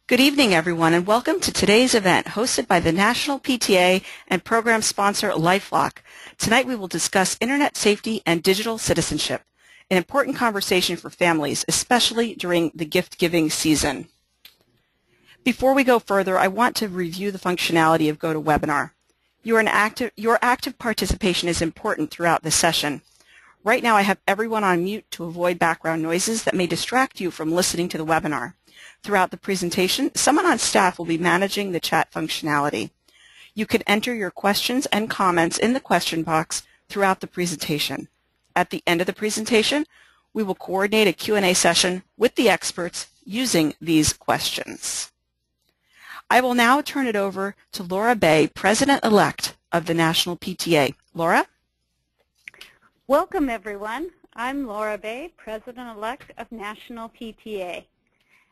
Good evening, everyone, and welcome to today's event hosted by the National PTA and program sponsor LifeLock. Tonight we will discuss Internet safety and digital citizenship, an important conversation for families, especially during the gift-giving season. Before we go further, I want to review the functionality of GoToWebinar. Your active participation is important throughout the session. Right now I have everyone on mute to avoid background noises that may distract you from listening to the webinar. Throughout the presentation, someone on staff will be managing the chat functionality. You can enter your questions and comments in the question box throughout the presentation. At the end of the presentation, we will coordinate a Q&A session with the experts using these questions. I will now turn it over to Laura Bay, President-elect of the National PTA. Laura? Welcome, everyone. I'm Laura Bay, President-elect of National PTA.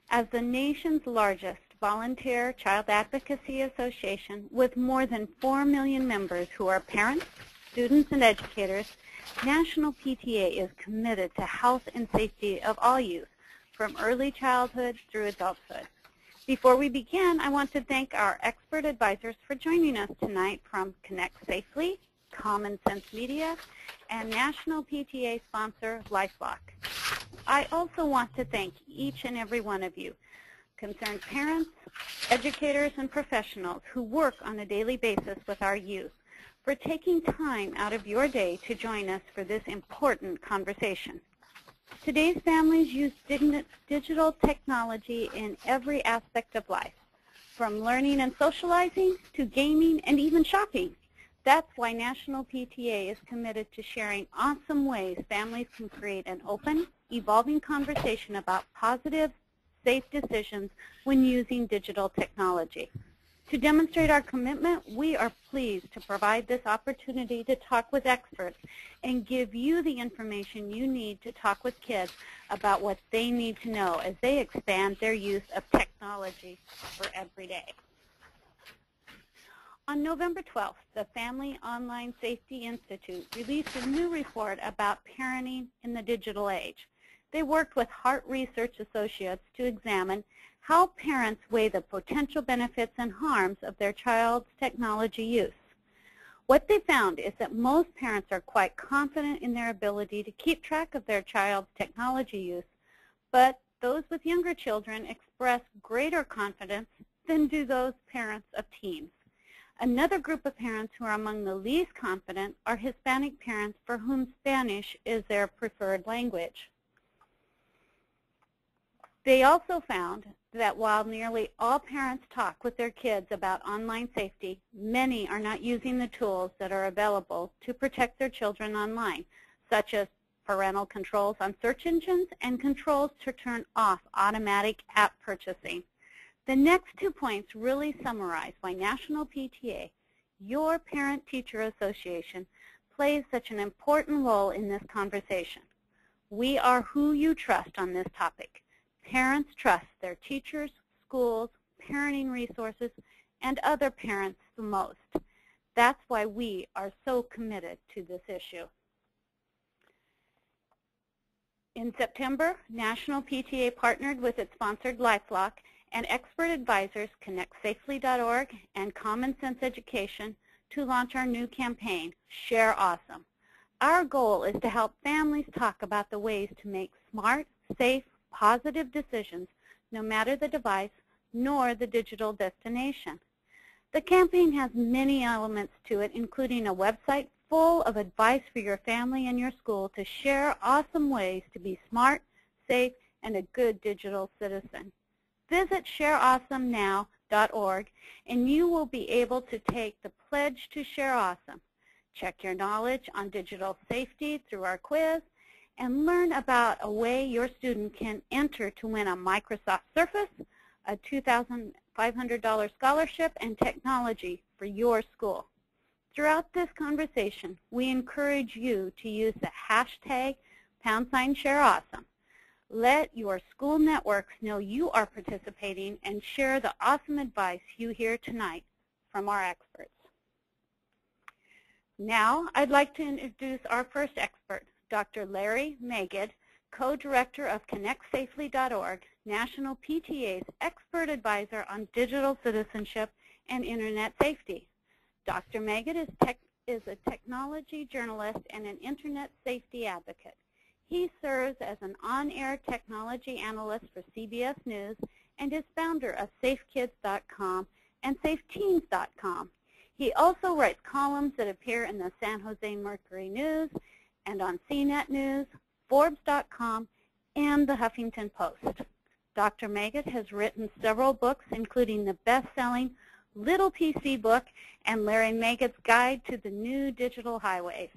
As the nation's largest volunteer child advocacy association with more than 4 million members who are parents, students, and educators, National PTA is committed to health and safety of all youth, from early childhood through adulthood. Before we begin, I want to thank our expert advisors for joining us tonight from ConnectSafely, Common Sense Media, and National PTA sponsor LifeLock. I also want to thank each and every one of you, concerned parents, educators, and professionals who work on a daily basis with our youth, for taking time out of your day to join us for this important conversation. Today's families use digital technology in every aspect of life, from learning and socializing to gaming and even shopping. That's why National PTA is committed to sharing awesome ways families can create an open, evolving conversation about positive, safe decisions when using digital technology. To demonstrate our commitment, we are pleased to provide this opportunity to talk with experts and give you the information you need to talk with kids about what they need to know as they expand their use of technology for every day. On November 12th, the Family Online Safety Institute released a new report about parenting in the digital age. They worked with Heart Research Associates to examine how parents weigh the potential benefits and harms of their child's technology use. What they found is that most parents are quite confident in their ability to keep track of their child's technology use, but those with younger children express greater confidence than do those parents of teens. Another group of parents who are among the least confident are Hispanic parents for whom Spanish is their preferred language. They also found that while nearly all parents talk with their kids about online safety, many are not using the tools that are available to protect their children online, such as parental controls on search engines and controls to turn off automatic app purchasing. The next 2 points really summarize why National PTA, your parent-teacher association, plays such an important role in this conversation. We are who you trust on this topic. Parents trust their teachers, schools, parenting resources, and other parents the most. That's why we are so committed to this issue. In September, National PTA partnered with its sponsored LifeLock and expert advisors ConnectSafely.org and Common Sense Education to launch our new campaign, Share Awesome. Our goal is to help families talk about the ways to make smart, safe, positive decisions, no matter the device nor the digital destination. The campaign has many elements to it, including a website full of advice for your family and your school to share awesome ways to be smart, safe, and a good digital citizen. Visit shareawesomenow.org and you will be able to take the pledge to share awesome. Check your knowledge on digital safety through our quiz and learn about a way your student can enter to win a Microsoft Surface, a $2,500 scholarship, and technology for your school. Throughout this conversation, we encourage you to use the hashtag #ShareAwesome. Let your school networks know you are participating and share the awesome advice you hear tonight from our experts. Now, I'd like to introduce our first expert, Dr. Larry Magid, co-director of ConnectSafely.org, National PTA's expert advisor on digital citizenship and Internet safety. Dr. Magid is a technology journalist and an Internet safety advocate. He serves as an on-air technology analyst for CBS News and is founder of SafeKids.com and SafeTeens.com. He also writes columns that appear in the San Jose Mercury News and on CNET News, Forbes.com, and the Huffington Post. Dr. Magid has written several books, including the best-selling Little PC book and Larry Magid's Guide to the New Digital Highways.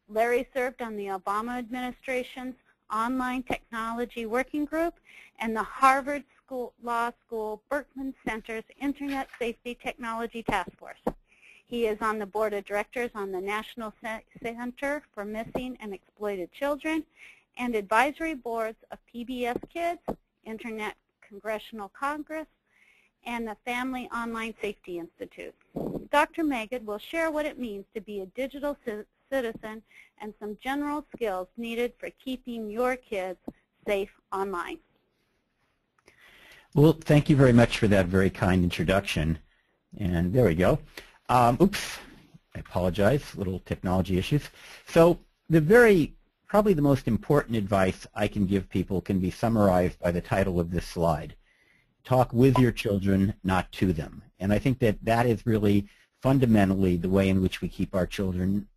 Larry served on the Obama administration's Online Technology Working Group and the Harvard Law School Berkman Center's Internet Safety Technology Task Force. He is on the board of directors on the National Center for Missing and Exploited Children and advisory boards of PBS Kids, Internet Congressional Congress, and the Family Online Safety Institute. Dr. Magid will share what it means to be a digital citizen and some general skills needed for keeping your kids safe online. Well, thank you very much for that very kind introduction. And there we go. Oops, I apologize, little technology issues. So probably the most important advice I can give people can be summarized by the title of this slide. Talk with your children, not to them. And I think that is really fundamentally the way in which we keep our children,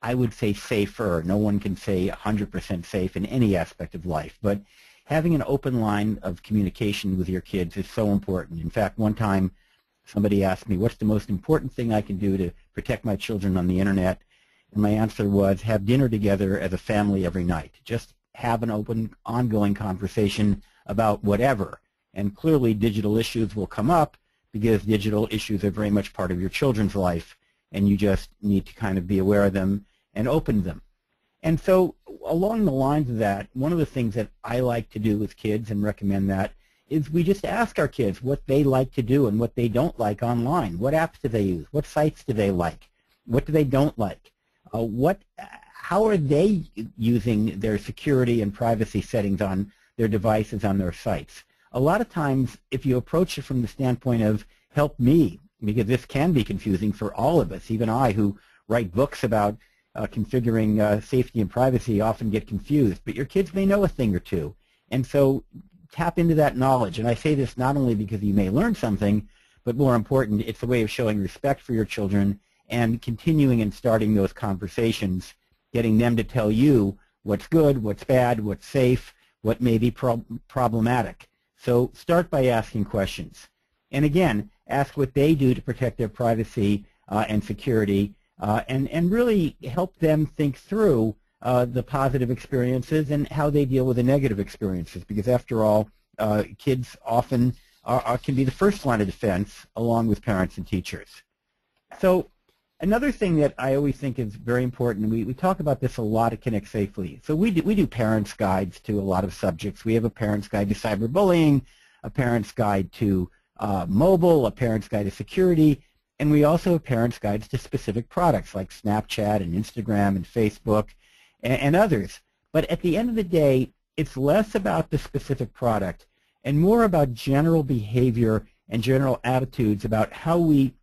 I would say, safer. No one can say 100% safe in any aspect of life, but having an open line of communication with your kids is so important. In fact, one time somebody asked me, what's the most important thing I can do to protect my children on the Internet? And my answer was, have dinner together as a family every night. Just have an open, ongoing conversation about whatever. And clearly digital issues will come up because digital issues are very much part of your children's life, and you just need to kind of be aware of them and open them. And so along the lines of that, one of the things that I like to do with kids and recommend that is we just ask our kids what they like to do and what they don't like online. What apps do they use? What sites do they like? What do they don't like? How are they using their security and privacy settings on their devices, on their sites? A lot of times, if you approach it from the standpoint of help me, because this can be confusing for all of us, even I who write books about configuring safety and privacy often get confused, but your kids may know a thing or two. And so tap into that knowledge. And I say this not only because you may learn something, but more important, it's a way of showing respect for your children and continuing and starting those conversations, getting them to tell you what's good, what's bad, what's safe, what may be problematic. So start by asking questions. And again, ask what they do to protect their privacy and security, and really help them think through the positive experiences and how they deal with the negative experiences, because after all, kids often can be the first line of defense along with parents and teachers. So another thing that I always think is very important, we talk about this a lot at ConnectSafely. So we do parents' guides to a lot of subjects. We have a parents' guide to cyberbullying, a parents' guide to mobile, a parents' guide to security, and we also have parents' guides to specific products like Snapchat and Instagram and Facebook and others. But at the end of the day, it's less about the specific product and more about general behavior and general attitudes about how we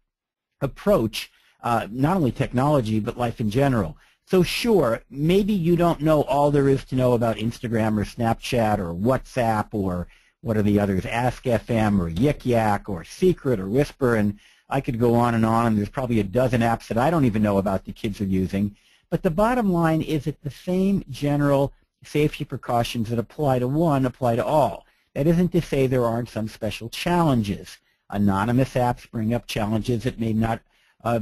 approach not only technology, but life in general. So sure, maybe you don't know all there is to know about Instagram or Snapchat or WhatsApp or what are the others, Ask FM or Yik Yak or Secret or Whisper, and I could go on, and there's probably a dozen apps that I don't even know about the kids are using. But the bottom line is that the same general safety precautions that apply to one apply to all. That isn't to say there aren't some special challenges. Anonymous apps bring up challenges that may not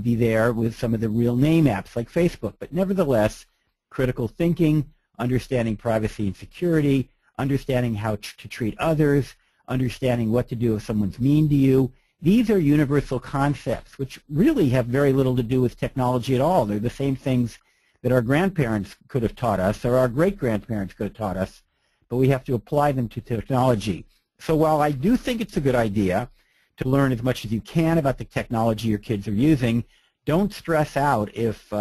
be there with some of the real name apps like Facebook. But nevertheless, critical thinking, understanding privacy and security, understanding how to treat others, understanding what to do if someone's mean to you, these are universal concepts which really have very little to do with technology at all. They're the same things that our grandparents could have taught us or our great-grandparents could have taught us, but we have to apply them to technology. So while I do think it's a good idea to learn as much as you can about the technology your kids are using, don't stress out if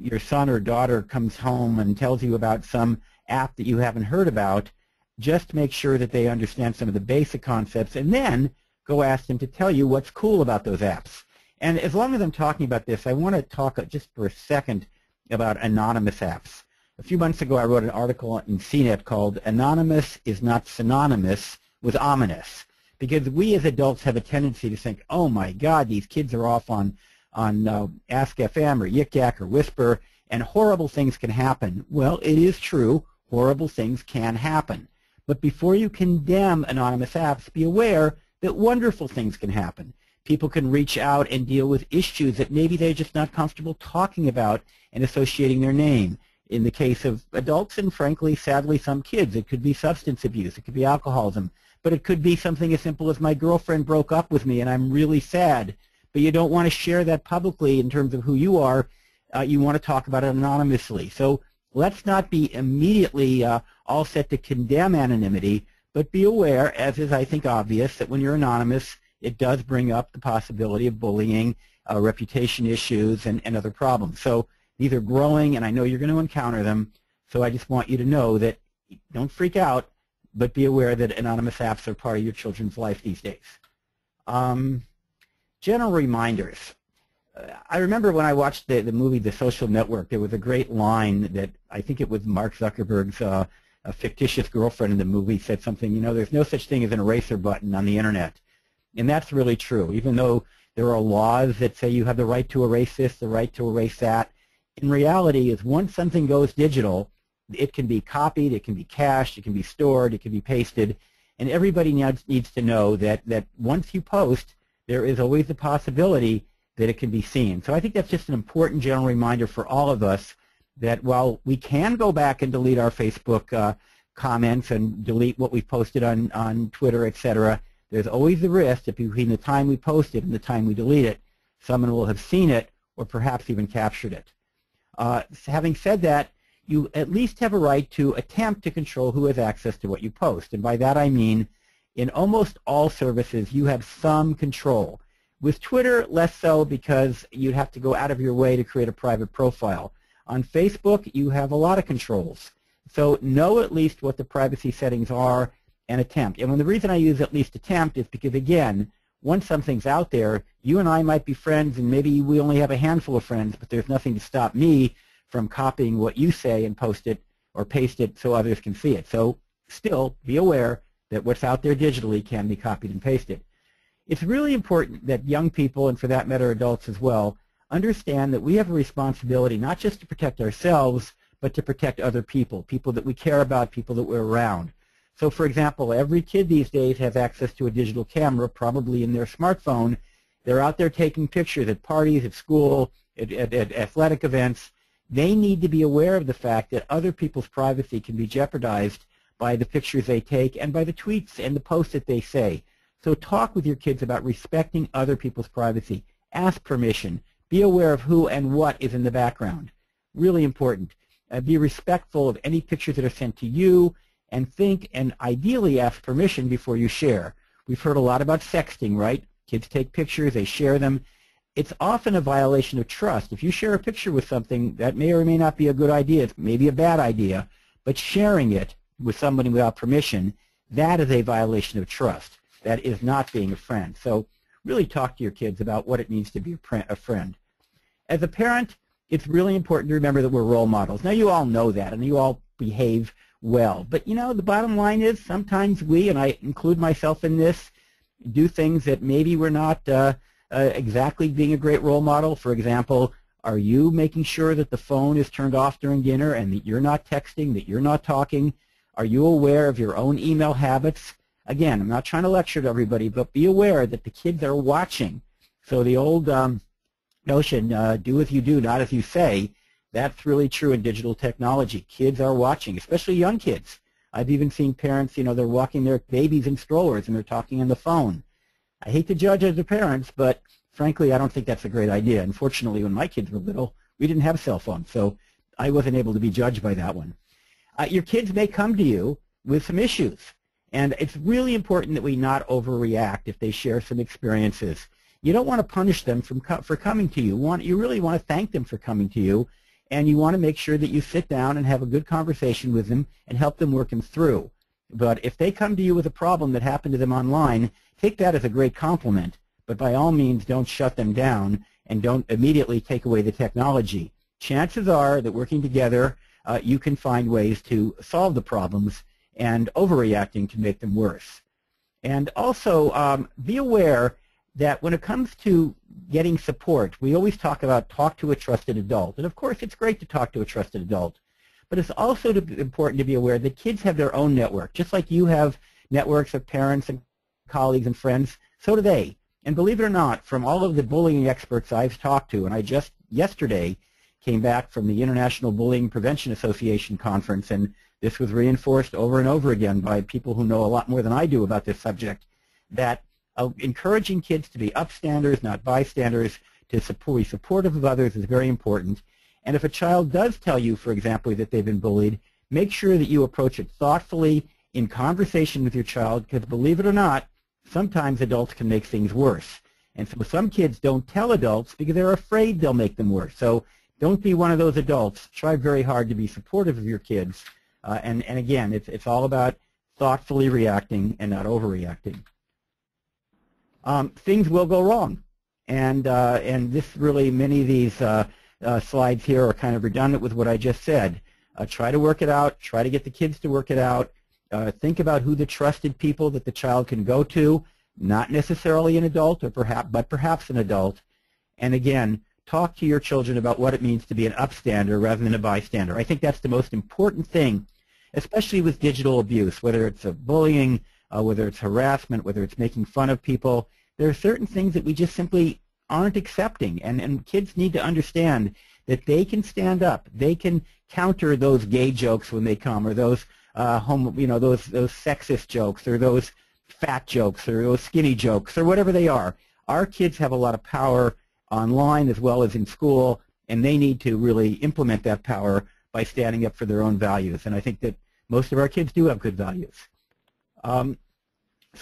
your son or daughter comes home and tells you about some app that you haven't heard about, just make sure that they understand some of the basic concepts, and then go ask them to tell you what's cool about those apps. And as long as I'm talking about this, I want to talk just for a second about anonymous apps. A few months ago, I wrote an article in CNET called "Anonymous is Not Synonymous with Ominous," because we as adults have a tendency to think, oh my God, these kids are off on Ask FM or Yik Yak or Whisper, and horrible things can happen. Well, it is true, horrible things can happen. But before you condemn anonymous apps, be aware that wonderful things can happen. People can reach out and deal with issues that maybe they're just not comfortable talking about and associating their name. In the case of adults and, frankly, sadly, some kids, it could be substance abuse, it could be alcoholism, but it could be something as simple as my girlfriend broke up with me and I'm really sad. But you don't want to share that publicly in terms of who you are. You want to talk about it anonymously. So let's not be immediately all set to condemn anonymity, but be aware, as is I think obvious, that when you're anonymous, it does bring up the possibility of bullying, reputation issues, and other problems. So these are growing, and I know you're going to encounter them. So I just want you to know that don't freak out, but be aware that anonymous apps are part of your children's life these days. General reminders. I remember when I watched the movie The Social Network, there was a great line that I think it was Mark Zuckerberg's a fictitious girlfriend in the movie said something, you know, there's no such thing as an eraser button on the Internet. And that's really true. Even though there are laws that say you have the right to erase this, the right to erase that, in reality is once something goes digital, it can be copied, it can be cached, it can be stored, it can be pasted, and everybody needs to know that once you post, there is always the possibility that it can be seen. So I think that's just an important general reminder for all of us that while we can go back and delete our Facebook comments and delete what we posted on Twitter, etc., there's always the risk that between the time we post it and the time we delete it, someone will have seen it or perhaps even captured it. Having said that, you at least have a right to attempt to control who has access to what you post. And by that I mean, in almost all services, you have some control. With Twitter, less so because you'd have to go out of your way to create a private profile. On Facebook, you have a lot of controls. So know at least what the privacy settings are and attempt. And the reason I use at least attempt is because, again, once something's out there, you and I might be friends and maybe we only have a handful of friends, but there's nothing to stop me from copying what you say and post it or paste it so others can see it. So still be aware that what's out there digitally can be copied and pasted. It's really important that young people, and for that matter adults as well, understand that we have a responsibility not just to protect ourselves, but to protect other people, people that we care about, people that we're around. So for example, every kid these days has access to a digital camera, probably in their smartphone. They're out there taking pictures at parties, at school, at athletic events. They need to be aware of the fact that other people's privacy can be jeopardized by the pictures they take and by the tweets and the posts that they say. So talk with your kids about respecting other people's privacy. Ask permission. Be aware of who and what is in the background. Really important. Be respectful of any pictures that are sent to you, and think and ideally ask permission before you share. We've heard a lot about sexting, right? Kids take pictures, they share them. It's often a violation of trust. If you share a picture with something, that may or may not be a good idea. It's maybe a bad idea. But sharing it with somebody without permission, that is a violation of trust. That is not being a friend. So really talk to your kids about what it means to be a friend. As a parent, it's really important to remember that we're role models. Now, you all know that, and you all behave well. But, you know, the bottom line is sometimes we, and I include myself in this, do things that maybe we're not exactly being a great role model. For example, are you making sure that the phone is turned off during dinner and that you're not texting, that you're not talking? Are you aware of your own email habits? Again, I'm not trying to lecture to everybody, but be aware that the kids are watching. So the old notion, do as you do, not as you say, that's really true in digital technology. Kids are watching, especially young kids. I've even seen parents, you know, they're walking their babies in strollers and they're talking on the phone. I hate to judge as the parents, but frankly, I don't think that's a great idea. Unfortunately, when my kids were little, we didn't have cell phones, so I wasn't able to be judged by that one. Your kids may come to you with some issues, and it's really important that we not overreact if they share some experiences. You don't want to punish them for coming to you. You really want to thank them for coming to you and you want to make sure that you sit down and have a good conversation with them and help them work them through. But if they come to you with a problem that happened to them online, take that as a great compliment, but by all means don't shut them down and don't immediately take away the technology. Chances are that working together, you can find ways to solve the problems, and overreacting can make them worse. And also, be aware that when it comes to getting support, we always talk about talk to a trusted adult. And of course, it's great to talk to a trusted adult. But it's also important to be aware that kids have their own network. Just like you have networks of parents and colleagues and friends, so do they. And believe it or not, from all of the bullying experts I've talked to, and I just yesterday came back from the International Bullying Prevention Association conference, and this was reinforced over and over again by people who know a lot more than I do about this subject, that encouraging kids to be upstanders, not bystanders, to be supportive of others is very important. And if a child does tell you, for example, that they've been bullied, make sure that you approach it thoughtfully in conversation with your child, because believe it or not, sometimes adults can make things worse. And so some kids don't tell adults because they're afraid they'll make them worse. So don't be one of those adults. Try very hard to be supportive of your kids. And again, it's all about thoughtfully reacting and not overreacting. Things will go wrong. And this really, many of these slides here are kind of redundant with what I just said. Try to work it out. Try to get the kids to work it out. Think about who the trusted people that the child can go to, not necessarily an adult, but perhaps an adult. And again, talk to your children about what it means to be an upstander rather than a bystander. I think that's the most important thing, especially with digital abuse, whether it's bullying, whether it's harassment, whether it's making fun of people. There are certain things that we just simply aren't accepting, and kids need to understand that they can stand up. They can counter those gay jokes when they come, or those those sexist jokes, or those fat jokes, or those skinny jokes, or whatever they are. Our kids have a lot of power online as well as in school, and they need to really implement that power by standing up for their own values. And I think that most of our kids do have good values. Some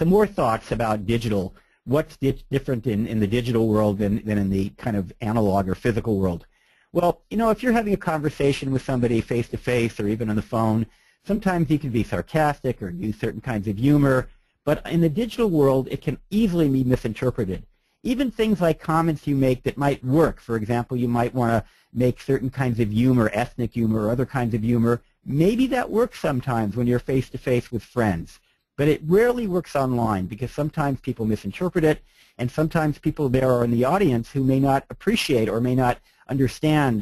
more thoughts about digital. What's different in the digital world than in the kind of analog or physical world? Well, if you're having a conversation with somebody face-to-face or even on the phone, sometimes you can be sarcastic or use certain kinds of humor. But in the digital world, it can easily be misinterpreted. Even things like comments you make that might work. For example, you might want to make certain kinds of humor, ethnic humor, or other kinds of humor. Maybe that works sometimes when you're face-to-face with friends. But it rarely works online because sometimes people misinterpret it, and sometimes people there are in the audience who may not appreciate or may not understand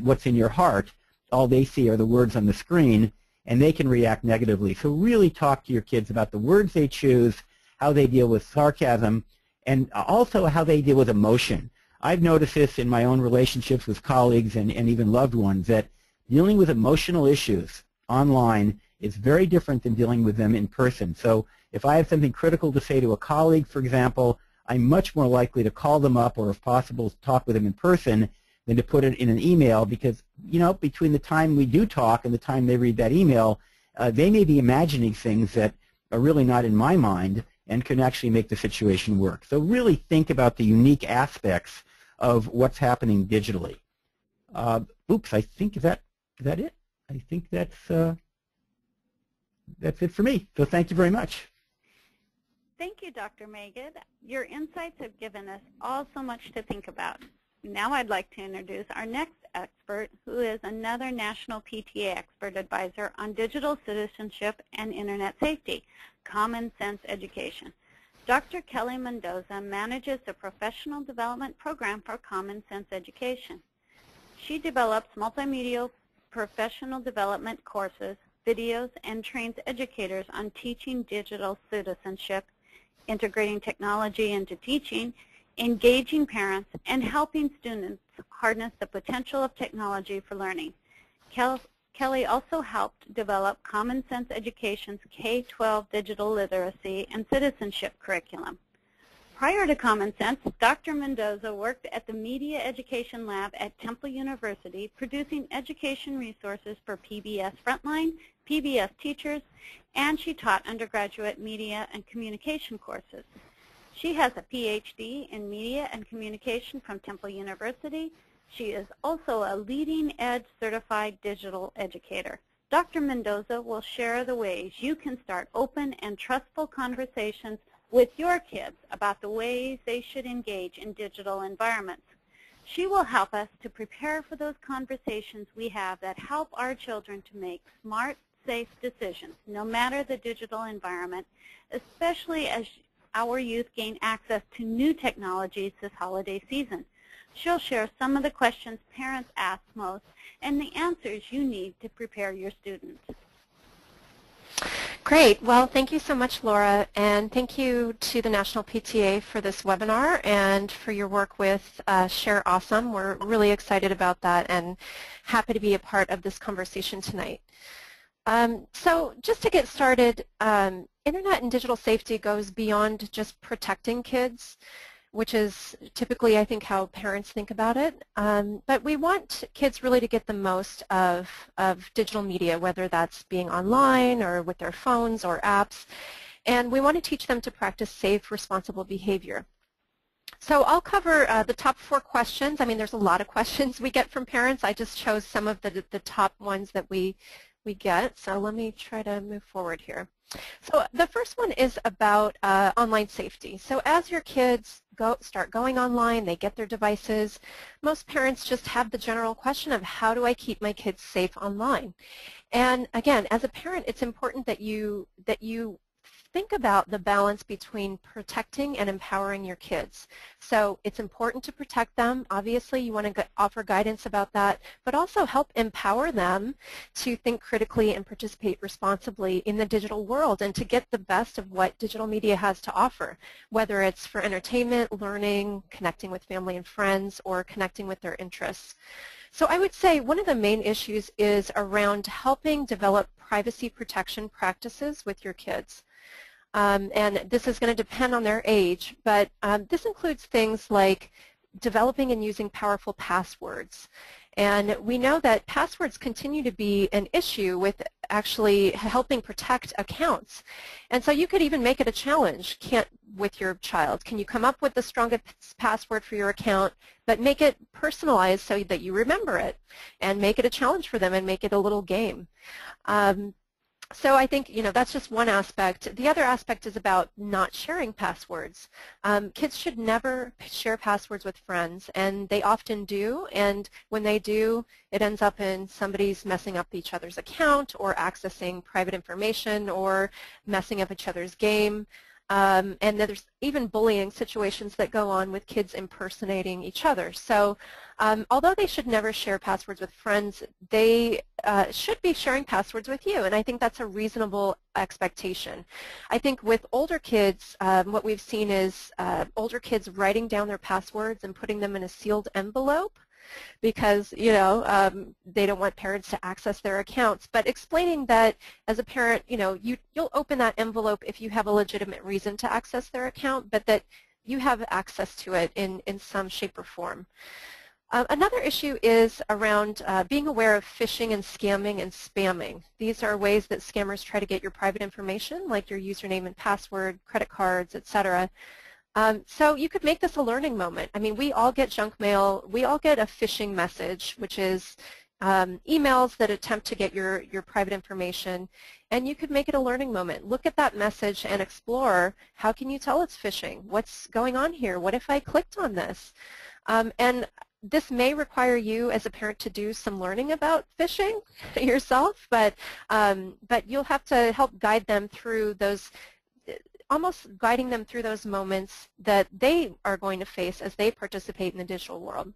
what's in your heart. All they see are the words on the screen, and they can react negatively. So really talk to your kids about the words they choose, how they deal with sarcasm, and also how they deal with emotion. I've noticed this in my own relationships with colleagues and even loved ones, that dealing with emotional issues online is very different than dealing with them in person. So if I have something critical to say to a colleague, for example, I'm much more likely to call them up or, if possible, talk with them in person than to put it in an email because, between the time we do talk and the time they read that email, they may be imagining things that are really not in my mind and can actually make the situation work. So really think about the unique aspects of what's happening digitally. Oops, I think is that it? I think that's it for me. So thank you very much. Thank you, Dr. Magid. Your insights have given us all so much to think about. Now I'd like to introduce our next expert, who is another National PTA Expert Advisor on Digital Citizenship and Internet Safety, Common Sense Education. Dr. Kelly Mendoza manages the Professional Development Program for Common Sense Education. She develops multimedia professional development courses, videos, and trains educators on teaching digital citizenship, integrating technology into teaching, engaging parents, and helping students harness the potential of technology for learning. Kelly also helped develop Common Sense Education's K-12 digital literacy and citizenship curriculum. Prior to Common Sense, Dr. Mendoza worked at the Media Education Lab at Temple University, producing education resources for PBS Frontline, PBS teachers, and she taught undergraduate media and communication courses. She has a Ph.D. in Media and Communication from Temple University, She is also a leading edge certified digital educator. Dr. Mendoza will share the ways you can start open and trustful conversations with your kids about the ways they should engage in digital environments. She will help us to prepare for those conversations we have that help our children to make smart, safe decisions, no matter the digital environment, especially as our youth gain access to new technologies this holiday season. She'll share some of the questions parents ask most and the answers you need to prepare your students. Great. Well, thank you so much, Laura, and thank you to the National PTA for this webinar and for your work with Share Awesome. We're really excited about that and happy to be a part of this conversation tonight. So just to get started, Internet and digital safety goes beyond just protecting kids, which is typically, I think, how parents think about it. But we want kids really to get the most of digital media, whether that's being online or with their phones or apps. And we want to teach them to practice safe, responsible behavior. So I'll cover the top 4 questions. I mean, there's a lot of questions we get from parents. I just chose some of the top ones that we get. So let me try to move forward here. So the first one is about online safety. So as your kids start going online, they get their devices, most parents just have the general question of how do I keep my kids safe online? And again, as a parent, it's important that you think about the balance between protecting and empowering your kids. So it's important to protect them. Obviously, you want to offer guidance about that, but also help empower them to think critically and participate responsibly in the digital world and to get the best of what digital media has to offer, whether it's for entertainment, learning, connecting with family and friends, or connecting with their interests. So I would say one of the main issues is around helping develop privacy protection practices with your kids. And this is going to depend on their age, but this includes things like developing and using powerful passwords. And we know that passwords continue to be an issue with actually helping protect accounts. And so you could even make it a challenge with your child. Can you come up with the strongest password for your account, but make it personalized so that you remember it, and make it a challenge for them and make it a little game. So I think, that's just one aspect. The other aspect is about not sharing passwords. Kids should never share passwords with friends, and they often do. And when they do, it ends up in somebody's messing up each other's account or accessing private information or messing up each other's game. And there's even bullying situations that go on with kids impersonating each other. So although they should never share passwords with friends, they should be sharing passwords with you, and I think that's a reasonable expectation. I think with older kids, what we've seen is older kids writing down their passwords and putting them in a sealed envelope because, they don't want parents to access their accounts. But explaining that as a parent, you'll open that envelope if you have a legitimate reason to access their account, but that you have access to it in some shape or form. Another issue is around being aware of phishing and scamming and spamming. These are ways that scammers try to get your private information, like your username and password, credit cards, etc. So you could make this a learning moment. I mean, we all get junk mail. We all get a phishing message, which is emails that attempt to get your private information, and you could make it a learning moment. Look at that message and explore, how can you tell it's phishing? What's going on here? What if I clicked on this? And this may require you as a parent to do some learning about phishing yourself, but you'll have to help guide them through those, almost guiding them through those moments that they are going to face as they participate in the digital world.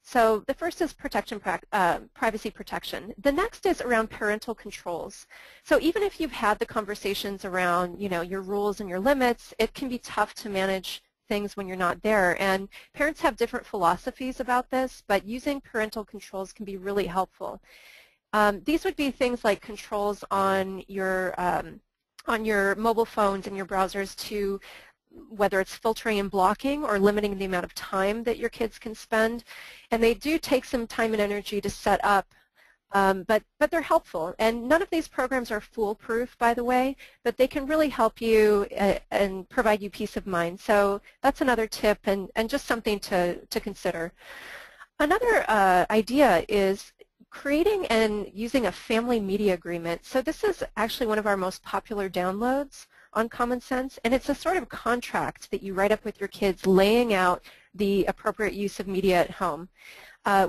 So the first is privacy protection. The next is around parental controls. So even if you've had the conversations around, your rules and your limits, it can be tough to manage things when you're not there. And parents have different philosophies about this, but using parental controls can be really helpful. These would be things like controls on your mobile phones and your browsers to whether it's filtering and blocking or limiting the amount of time that your kids can spend. And they do take some time and energy to set up, but they're helpful. And none of these programs are foolproof, by the way, but they can really help you and provide you peace of mind. So that's another tip and just something to consider. Another idea is creating and using a family media agreement. So this is actually one of our most popular downloads on Common Sense, and it's a sort of contract that you write up with your kids laying out the appropriate use of media at home.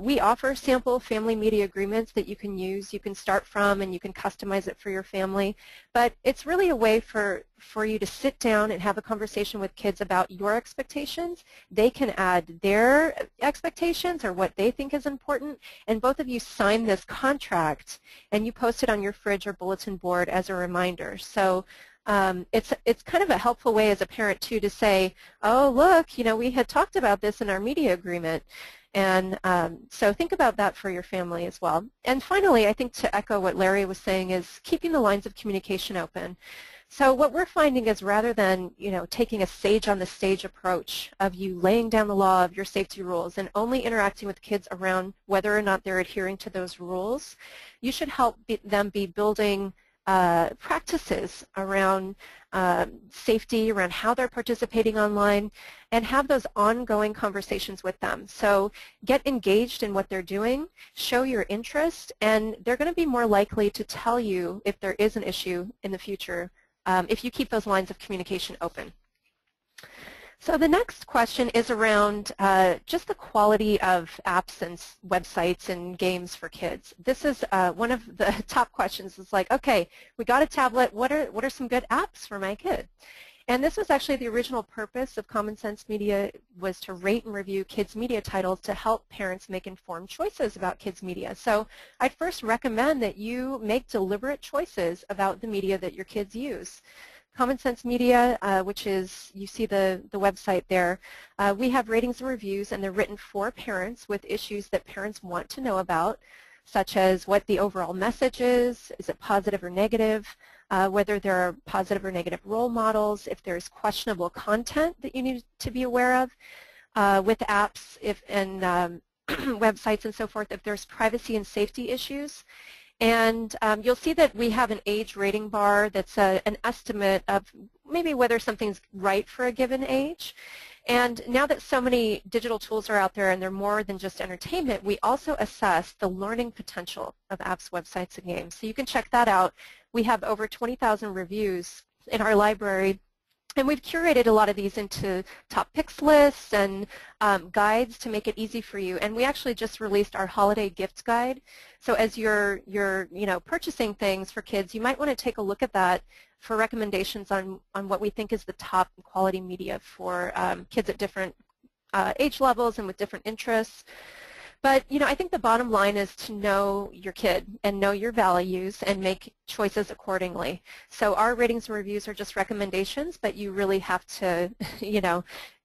We offer sample family media agreements that you can use, you can start from, and you can customize it for your family. But it's really a way for you to sit down and have a conversation with kids about your expectations. They can add their expectations or what they think is important, and both of you sign this contract, and you post it on your fridge or bulletin board as a reminder. So it's kind of a helpful way as a parent, too, to say, oh, look, we had talked about this in our media agreement. And so think about that for your family as well. And finally, I think to echo what Larry was saying is keeping the lines of communication open. So what we're finding is rather than taking a sage on the stage approach of you laying down the law of your safety rules and only interacting with kids around whether or not they're adhering to those rules, you should help them be building practices around safety, around how they're participating online, and have those ongoing conversations with them. So get engaged in what they're doing, show your interest, and they're going to be more likely to tell you if there is an issue in the future if you keep those lines of communication open. So the next question is around just the quality of apps and websites and games for kids. This is one of the top questions. It's like, okay, we got a tablet. What are some good apps for my kid? And this was actually the original purpose of Common Sense Media, was to rate and review kids' media titles to help parents make informed choices about kids' media. So I'd first recommend that you make deliberate choices about the media that your kids use. Common Sense Media, which is, you see the website there, we have ratings and reviews, and they're written for parents with issues that parents want to know about, such as what the overall message is it positive or negative, whether there are positive or negative role models, if there's questionable content that you need to be aware of with apps and websites and so forth, if there's privacy and safety issues. And you'll see that we have an age rating bar that's an estimate of maybe whether something's right for a given age. And now that so many digital tools are out there and they're more than just entertainment, we also assess the learning potential of apps, websites, and games. So you can check that out. We have over 20,000 reviews in our library. And we've curated a lot of these into top picks lists and guides to make it easy for you. And we actually just released our holiday gift guide. So as you're purchasing things for kids, you might want to take a look at that for recommendations on what we think is the top quality media for kids at different age levels and with different interests. But I think the bottom line is to know your kid and know your values and make choices accordingly. So our ratings and reviews are just recommendations, but you really have to,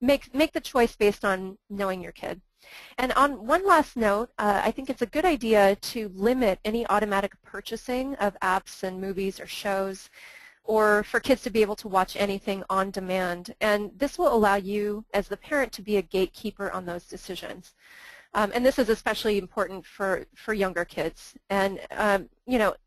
make the choice based on knowing your kid. And on one last note, I think it's a good idea to limit any automatic purchasing of apps and movies or shows, or for kids to be able to watch anything on demand. And this will allow you as the parent to be a gatekeeper on those decisions. And this is especially important for younger kids. And,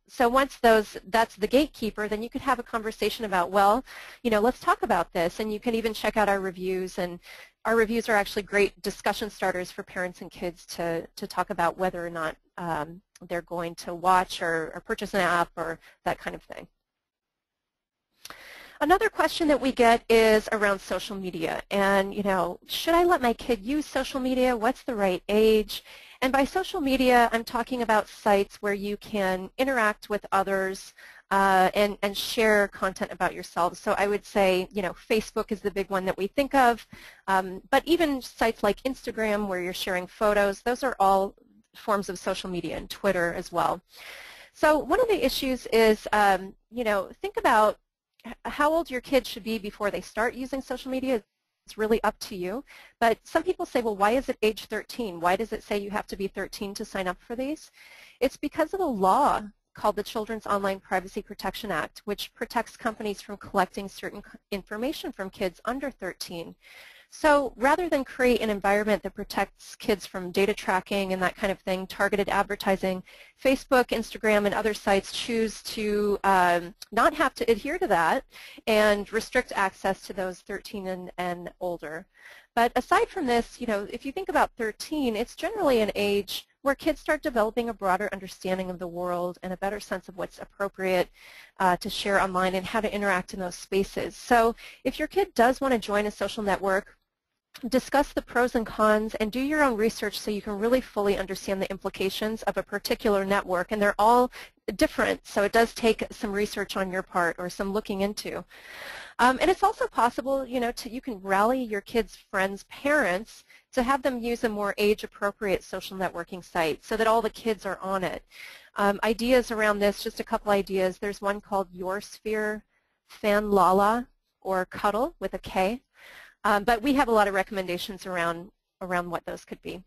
so once that's the gatekeeper, then you could have a conversation about, well, let's talk about this. And you can even check out our reviews. And our reviews are actually great discussion starters for parents and kids to talk about whether or not they're going to watch or purchase an app or that kind of thing. Another question that we get is around social media and, should I let my kid use social media? What's the right age? And by social media, I'm talking about sites where you can interact with others and share content about yourselves. So I would say, Facebook is the big one that we think of, but even sites like Instagram where you're sharing photos, those are all forms of social media, and Twitter as well. So one of the issues is, think about how old your kids should be before they start using social media. It's really up to you. But some people say, well, why is it age 13? Why does it say you have to be 13 to sign up for these? It's because of a law called the Children's Online Privacy Protection Act, which protects companies from collecting certain information from kids under 13. So rather than create an environment that protects kids from data tracking and that kind of thing, targeted advertising, Facebook, Instagram, and other sites choose to not have to adhere to that and restrict access to those 13 and older. But aside from this, if you think about 13, it's generally an age where kids start developing a broader understanding of the world and a better sense of what's appropriate to share online and how to interact in those spaces. So if your kid does want to join a social network, discuss the pros and cons and do your own research so you can really fully understand the implications of a particular network. And they're all different, so it does take some research on your part or some looking into. And it's also possible, you can rally your kids' friends' parents to have them use a more age-appropriate social networking site so that all the kids are on it. Ideas around this, just a couple ideas. There's one called Your Sphere, Fanlala, or Cuddle with a K. But we have a lot of recommendations around what those could be.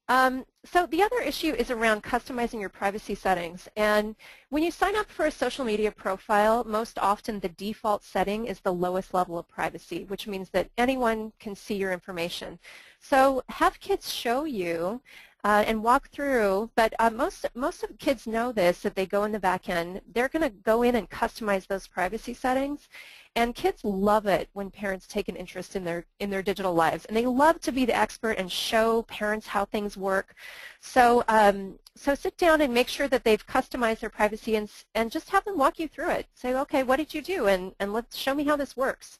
So the other issue is around customizing your privacy settings. And when you sign up for a social media profile, most often the default setting is the lowest level of privacy, which means that anyone can see your information. So have kids show you and walk through, but most of kids know this, that they go in the back end. They're going to go in and customize those privacy settings. And kids love it when parents take an interest in their digital lives, and they love to be the expert and show parents how things work. So so sit down and make sure that they've customized their privacy and just have them walk you through it. Say, okay, what did you do? And let's show me how this works.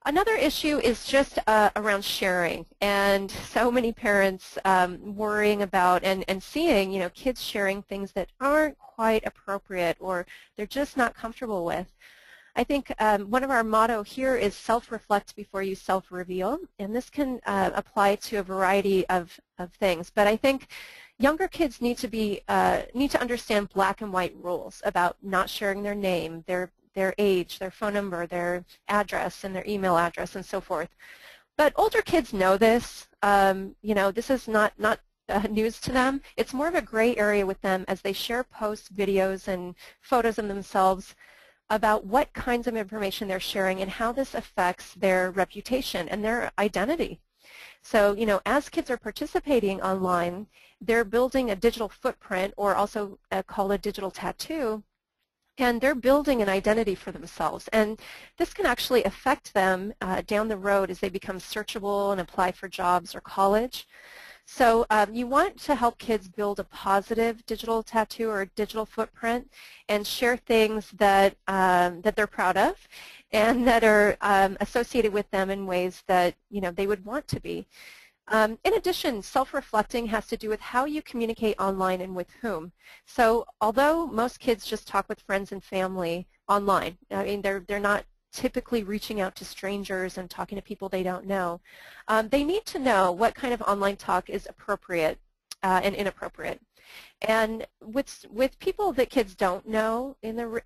Another issue is just around sharing, and so many parents worrying about and seeing kids sharing things that aren't quite appropriate or they're just not comfortable with. I think one of our motto here is self-reflect before you self-reveal, and this can apply to a variety of things. But I think younger kids need to understand black and white rules about not sharing their name, their age, their phone number, their address, and their email address, and so forth. But older kids know this. This is not news to them. It's more of a gray area with them as they share posts, videos, and photos of themselves about what kinds of information they're sharing and how this affects their reputation and their identity. So, as kids are participating online, they're building a digital footprint, or also called a digital tattoo, and they're building an identity for themselves. And this can actually affect them down the road as they become searchable and apply for jobs or college. So you want to help kids build a positive digital tattoo or digital footprint and share things that they're proud of and that are associated with them in ways that they would want to be. In addition, self-reflecting has to do with how you communicate online and with whom. So although most kids just talk with friends and family online, I mean they're not typically reaching out to strangers and talking to people they don't know. They need to know what kind of online talk is appropriate and inappropriate. And with people that kids don't know in the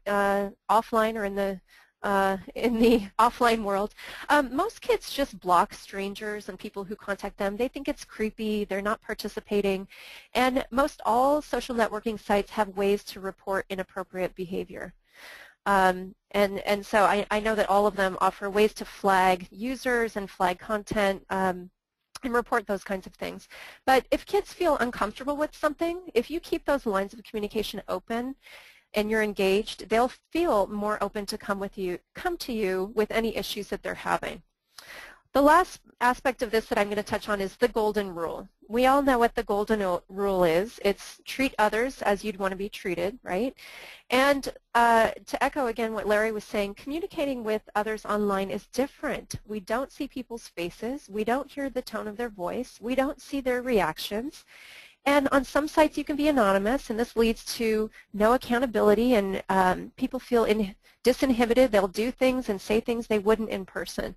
offline or in the offline world, most kids just block strangers and people who contact them. They think it's creepy, they're not participating, and most all social networking sites have ways to report inappropriate behavior. And so I know that all of them offer ways to flag users and flag content and report those kinds of things. But if kids feel uncomfortable with something, if you keep those lines of communication open and you're engaged, they'll feel more open to come to you with any issues that they're having. The last aspect of this that I'm going to touch on is the golden rule. We all know what the golden rule is. It's treat others as you'd want to be treated, right? And to echo again what Larry was saying, communicating with others online is different. We don't see people's faces. We don't hear the tone of their voice. We don't see their reactions. And on some sites you can be anonymous, and this leads to no accountability, and people feel disinhibited. They'll do things and say things they wouldn't in person.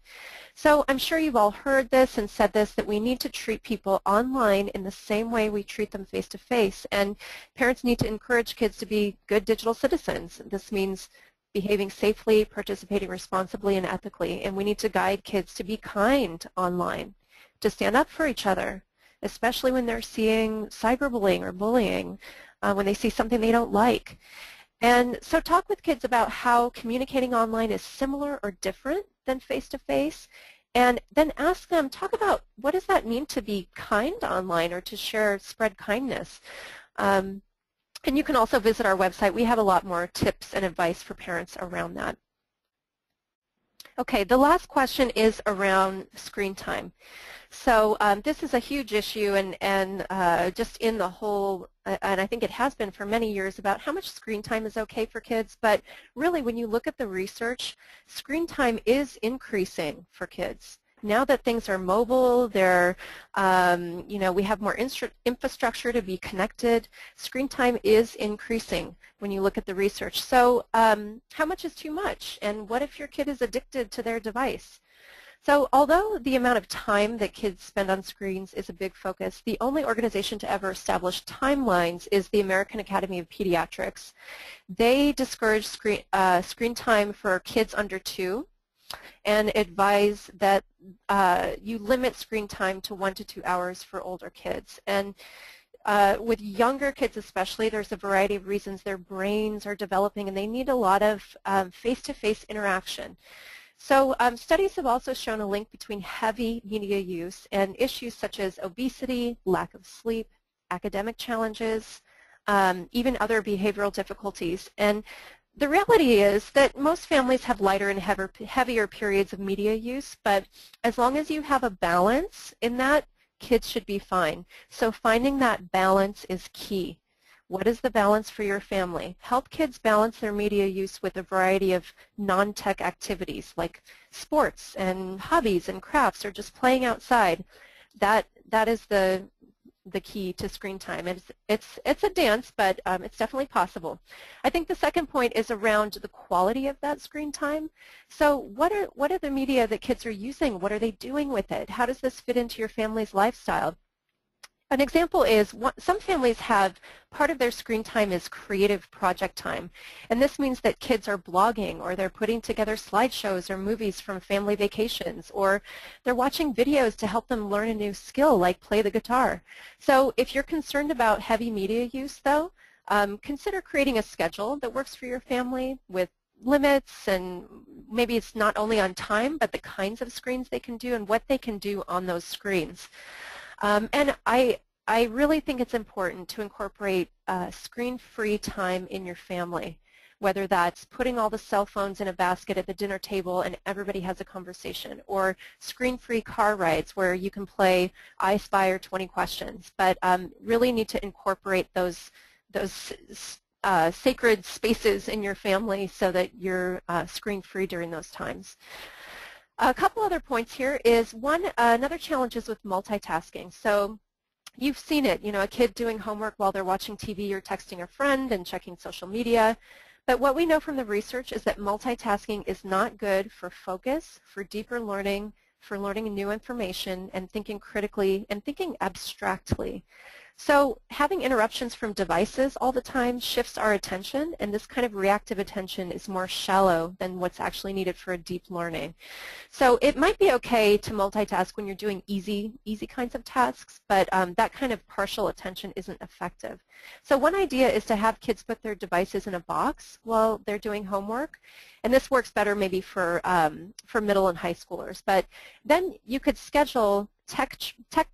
So I'm sure you've all heard this and said this, that we need to treat people online in the same way we treat them face-to-face, and parents need to encourage kids to be good digital citizens. This means behaving safely, participating responsibly and ethically, and we need to guide kids to be kind online, to stand up for each other, especially when they're seeing cyberbullying or bullying, when they see something they don't like. And so talk with kids about how communicating online is similar or different than face-to-face, And then ask them, talk about what does that mean to be kind online or to spread kindness. And you can also visit our website. We have a lot more tips and advice for parents around that. Okay, the last question is around screen time. So this is a huge issue, and just in the whole, and I think it has been for many years, about how much screen time is okay for kids. But really, when you look at the research, screen time is increasing for kids. Now that things are mobile, they're, you know, we have more infrastructure to be connected. Screen time is increasing when you look at the research. So how much is too much? And what if your kid is addicted to their device? So although the amount of time that kids spend on screens is a big focus, the only organization to ever establish timelines is the American Academy of Pediatrics. They discourage screen time for kids under 2 and advise that you limit screen time to 1 to 2 hours for older kids. And with younger kids especially, there's a variety of reasons. Their brains are developing and they need a lot of face-to-face interaction. So studies have also shown a link between heavy media use and issues such as obesity, lack of sleep, academic challenges, even other behavioral difficulties. And the reality is that most families have lighter and heavier periods of media use, but as long as you have a balance in that, kids should be fine. So finding that balance is key. What is the balance for your family? Help kids balance their media use with a variety of non-tech activities like sports and hobbies and crafts or just playing outside. That is the key to screen time. It's a dance, but it's definitely possible. I think the second point is around the quality of that screen time. So what are the media that kids are using? What are they doing with it? How does this fit into your family's lifestyle? An example is some families have part of their screen time is creative project time, and this means that kids are blogging or they're putting together slideshows or movies from family vacations, or they're watching videos to help them learn a new skill like play the guitar. So if you're concerned about heavy media use though, consider creating a schedule that works for your family with limits, and maybe it's not only on time but the kinds of screens they can do and what they can do on those screens. And I really think it's important to incorporate screen-free time in your family, whether that's putting all the cell phones in a basket at the dinner table and everybody has a conversation, or screen-free car rides where you can play I Spy or 20 Questions. But really need to incorporate those sacred spaces in your family so that you're screen-free during those times. A couple other points here is another challenge is with multitasking. So you've seen it, a kid doing homework while they're watching TV or texting a friend and checking social media. But what we know from the research is that multitasking is not good for focus, for deeper learning, for learning new information, and thinking critically and thinking abstractly. So having interruptions from devices all the time shifts our attention, and this kind of reactive attention is more shallow than what's actually needed for a deep learning. So it might be okay to multitask when you're doing easy kinds of tasks, but that kind of partial attention isn't effective. So one idea is to have kids put their devices in a box while they're doing homework, and this works better maybe for middle and high schoolers. But then you could schedule tech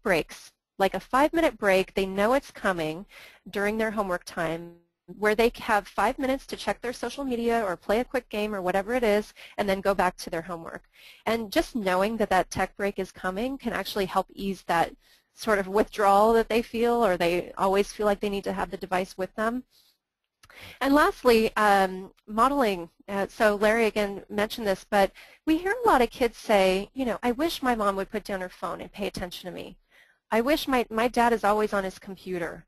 breaks, like a 5-minute break. They know it's coming during their homework time, where they have 5 minutes to check their social media or play a quick game or whatever it is, and then go back to their homework. And just knowing that that tech break is coming can actually help ease that sort of withdrawal that they feel, or they always feel like they need to have the device with them. And lastly, modeling. So Larry again mentioned this, but we hear a lot of kids say, I wish my mom would put down her phone and pay attention to me. I wish my dad is always on his computer.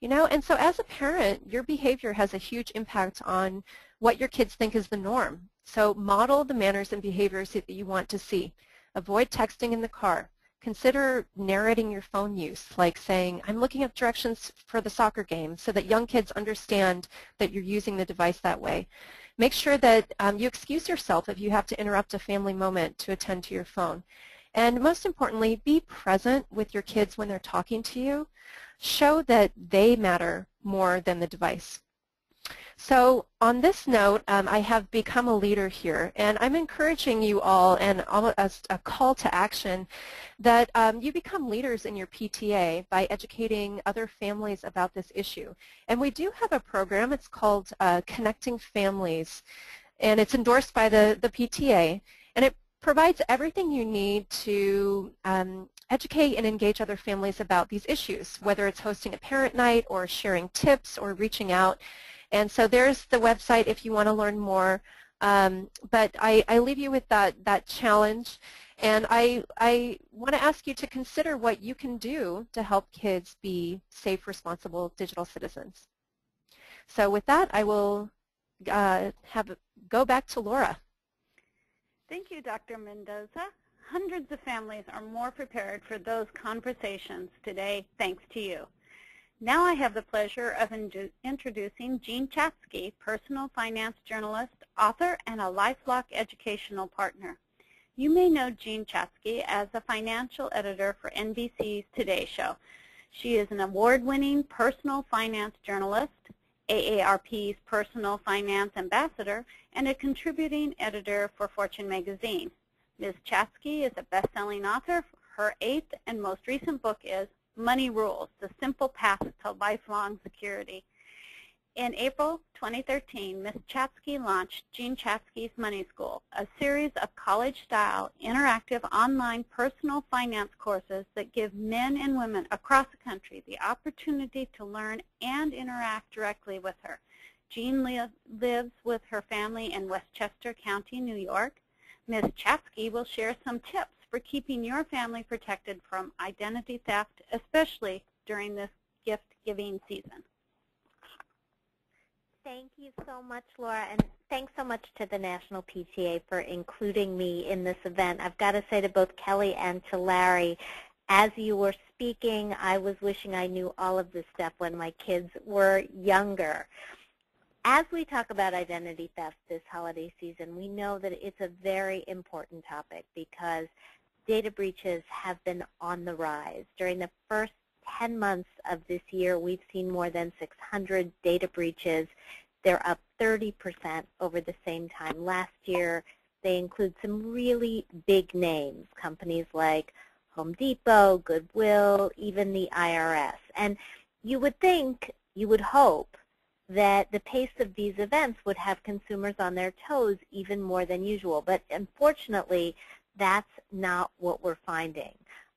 And so as a parent, your behavior has a huge impact on what your kids think is the norm. So model the manners and behaviors that you want to see. Avoid texting in the car. Consider narrating your phone use, like saying, I'm looking up directions for the soccer game, so that young kids understand that you're using the device that way. Make sure that you excuse yourself if you have to interrupt a family moment to attend to your phone. And most importantly, be present with your kids when they're talking to you. Show that they matter more than the device. So on this note, I have become a leader here, and I'm encouraging you all, and as a call to action, that you become leaders in your PTA by educating other families about this issue. And we do have a program. It's called Connecting Families, and it's endorsed by the PTA, and it provides everything you need to educate and engage other families about these issues, whether it's hosting a parent night or sharing tips or reaching out. And so there's the website if you want to learn more. But I leave you with that challenge. And I want to ask you to consider what you can do to help kids be safe, responsible digital citizens. So with that, I will go back to Laura. Thank you, Dr. Mendoza. Hundreds of families are more prepared for those conversations today, thanks to you. Now I have the pleasure of introducing Jean Chatzky, personal finance journalist, author, and a LifeLock educational partner. You may know Jean Chatzky as a financial editor for NBC's Today Show. She is an award-winning personal finance journalist, AARP's personal finance ambassador, and a contributing editor for Fortune magazine. Ms. Chatzky is a best-selling author. Her 8th and most recent book is Money Rules, The Simple Path to Lifelong Security. In April 2013, Ms. Chatzky launched Jean Chatzky's Money School, a series of college-style, interactive, online personal finance courses that give men and women across the country the opportunity to learn and interact directly with her. Jean lives with her family in Westchester County, New York. Ms. Chatzky will share some tips for keeping your family protected from identity theft, especially during this gift-giving season. Thank you so much, Laura, and thanks so much to the National PTA for including me in this event. I've got to say to both Kelly and to Larry, as you were speaking, I was wishing I knew all of this stuff when my kids were younger. As we talk about identity theft this holiday season, we know that it's a very important topic because data breaches have been on the rise. During the first 10 months of this year, we've seen more than 600 data breaches. They're up 30% over the same time last year. They include some really big names, companies like Home Depot, Goodwill, even the IRS. And you would think, you would hope, that the pace of these events would have consumers on their toes even more than usual. But unfortunately, that's not what we're finding.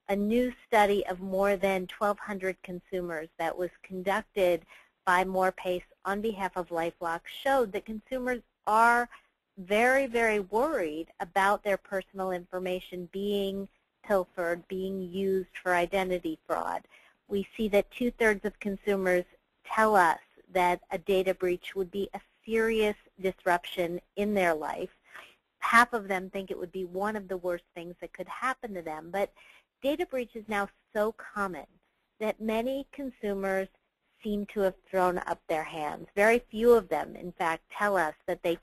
A new study of more than 1,200 consumers that was conducted by MorePace on behalf of LifeLock showed that consumers are very, very worried about their personal information being pilfered, being used for identity fraud. We see that 2/3 of consumers tell us that a data breach would be a serious disruption in their life. Half of them think it would be one of the worst things that could happen to them. But data breach is now so common that many consumers seem to have thrown up their hands. Very few of them, in fact, tell us that they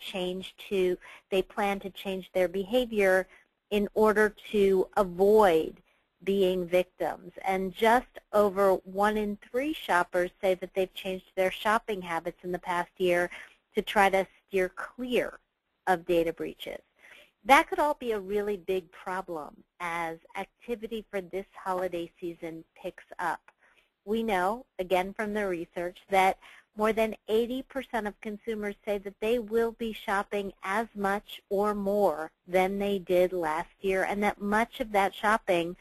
plan to change their behavior in order to avoid being victims. And just over 1 in 3 shoppers say that they've changed their shopping habits in the past year to try to steer clear of data breaches. That could all be a really big problem as activity for this holiday season picks up. We know, again from the research, that more than 80% of consumers say that they will be shopping as much or more than they did last year, and that much of that shopping